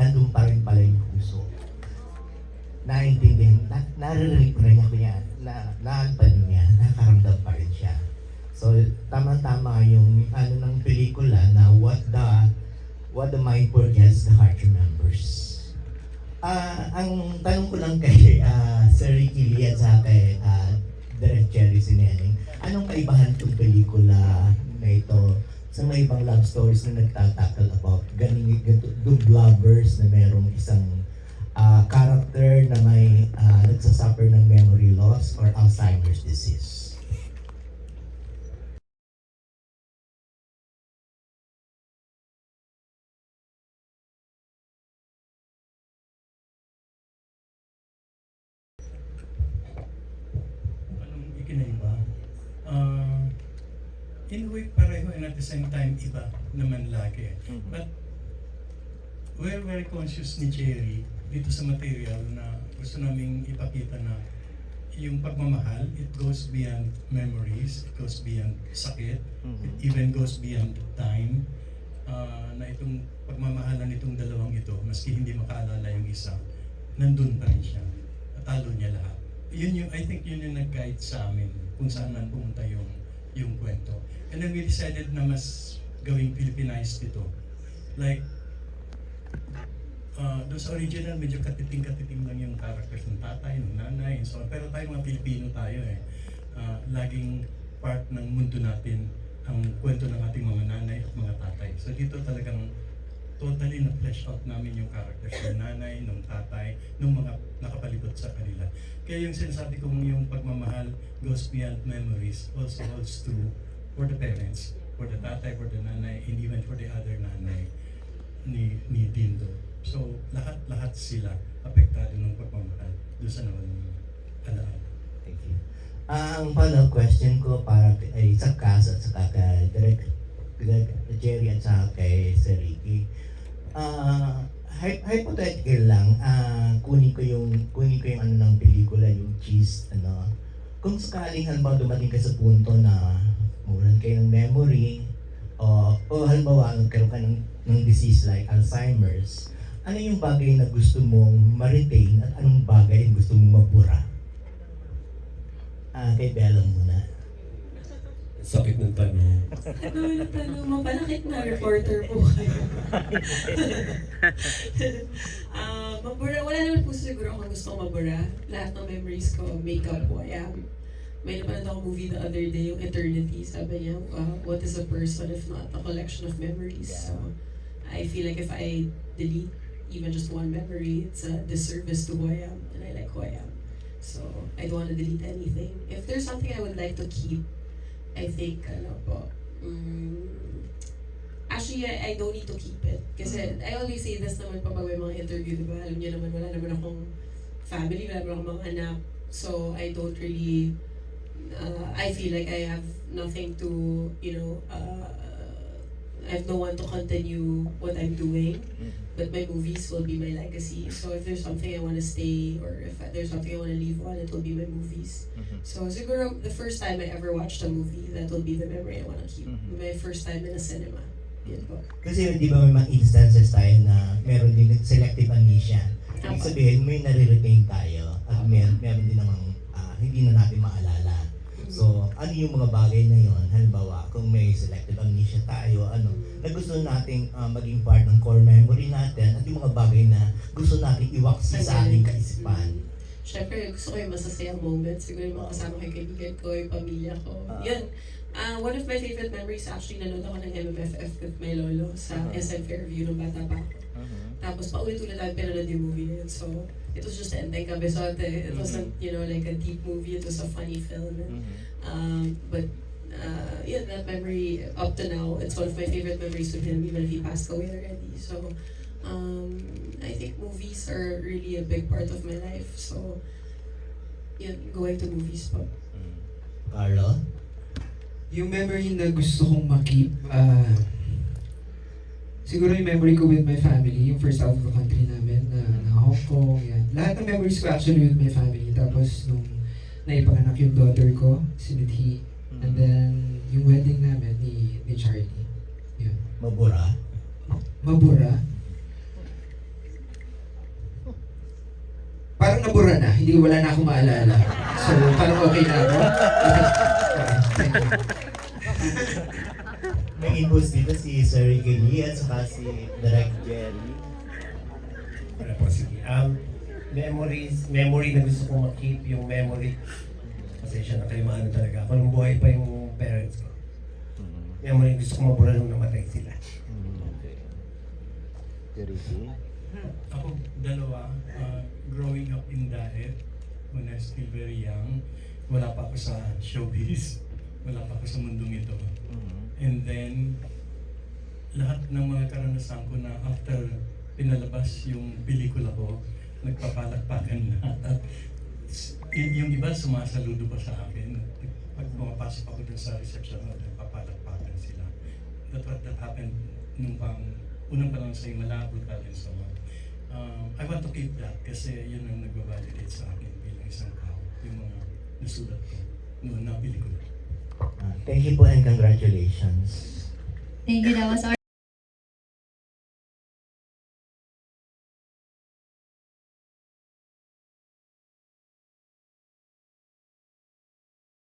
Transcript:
nandun pa rin pala yung puso. Naintindihan, naririnig ko rin niya, naanpan niya, nakaramdam pa rin siya. So, tama-tama yung ano ng pelikula na what the mind forgets, the heart remembers. Ang tanong ko lang kay Sir Ricky Lee at sa kay Direk Cherry Sineneng, anong kaibahan itong pelikula na ito sa mga ibang love stories na nagtatakal about ganito lovers na mayroong isang character na may nagsasuffer ng memory loss or Alzheimer's disease? Anong ikinaiba? In a way, pareho and at the same time, iba naman lagi. But we're very conscious ni Cherry dito sa material na gusto naming ipakita na yung pagmamahal, it goes beyond memories, it goes beyond sakit, it even goes beyond time. Na itong pagmamahalan nitong dalawang ito, maski hindi makaalala yung isa, nandun pa rin siya. Natalo niya lahat. I think yun yung nag-guide sa amin kung saan man pumunta yung kwento. And then we decided na mas gawing Filipinized ito. Like, doon sa original, medyo katiting-katiting lang yung characters ng tatay, ng nanay, and so on. Pero tayo mga Pilipino tayo eh. Laging part ng mundo natin ang kwento ng ating mga nanay at mga tatay. So dito talagang totally na-flesh out namin yung characters ng nanay, ng tatay, ng mga nakapalibot sa kanila. Kaya yung sinasabi kong yung pagmamahal goes beyond memories also holds true for the parents, for the tatay, for the nanay, and even for the other nanay ni Dindo. So lahat sila apektado ng pagmamahal doon sa naman alaala. Thank you. Ang follow-up question ko para ay sa Cas at saka kay Direk Jerry at saka kay Sir Ricky. Hypothetical lang, kunin ko yung ano ng pelikula, yung cheese, ano. Kung sakaling halimbawa dumating ka sa punto na mawalan kayo ng memory, o halimbawa nagkaroon ka ng disease like Alzheimer's, ano yung bagay na gusto mong ma-retain at anong bagay yung gusto mong mapura? Kay Bella muna. Sakit ng tanong. Ano yung tanong mo? Palakit na reporter po kayo. Wala naman po siguro akong gusto kong mabura. Lahat ng memories ko, makeup who I am. May napanood akong movie the other day, yung Eternity. Sabi niya, what is a person if not a collection of memories? So, I feel like if I delete even just one memory, it's a disservice to who I am. And I like who I am. So, I don't want to delete anything. If there's something I would like to keep, I think, actually, I don't need to keep it. Kasi I always say this naman pa pag may mga interview, diba? Alam niyo naman, wala naman akong family, wala naman akong mga anak. So, I don't really, I feel like I have nothing to, I have no one to continue what I'm doing. But my movies will be my legacy. So if there's something I want to stay, or if there's something I want to leave on, it will be my movies. So siguro the first time I ever watched a movie, that will be the memory I want to keep. My first time in a cinema. Yun po. Kasi di ba may mga instances tayo na meron din selective amnesia. Ibig sabihin, may nare-retain tayo at meron din namang hindi na natin maalala. So, ano yung mga bagay na yon? Halimbawa, kung may selective amnesia tayo, na gusto nating maging part ng core memory natin at yung mga bagay na gusto nating iwaksi sa ating kaisipan. Siyempre, gusto ko yung masasayang moments. Siguro yung mga kasama ko yung kaibigan ko, yung pamilya ko. Yun. One of my favorite memories, actually, nanood ako ng MMFF with my lolo sa SM Fairview nung bata pa ako. Tapos paulit-ulit namin pinanood yung movie na yun. So, it was just Enteng Cabezote. It wasn't, like a deep movie. It was a funny film. But yeah, that memory, up to now, it's one of my favorite memories with him, even if he passed away already. So, I think movies are really a big part of my life. So, yun, going to movies po. Carlo? Yung memory na gusto kong makip, siguro yung memory ko with my family, yung first out of the country namin, na Hong Kong, yan. Lahat ng memories ko actually with my family. Tapos nung naipanganak yung daughter ko, si Nidhi, and then yung wedding namin ni Charlie. Yun. Mabura? Mabura? nabura na, hindi wala na akong maalala. So, parang okay na ako. Thank you. May inputs dito si Sir Gilly at saka si Direct Jerry. Wala po, sige. Memory na gusto kong makip, yung memory. Pasensya na kayo, maano talaga. Ako nung buhay pa yung parents ko. Memory gusto kong mabura nung namatay sila. Okay. Jerry G. Ako, dalawa, growing up in Daet, when I was still very young, wala pa ako sa showbiz, wala pa ako sa mundong ito. And then, lahat ng mga karanasan ko na after pinalabas yung pelikula ko, nagpapalakpakan lahat. At yung iba sumasaludo pa sa akin. Pag pumapasok ako dun sa reception, nagpapalakpakan sila. That happened nung unang pa lang sa Malabo and so on. I want to keep that kasi yun ang nagbabalidate sa akin bilang isang tao, yung mga nasulat ko noon na pelikula. Thank you po and congratulations. Thank you. That was our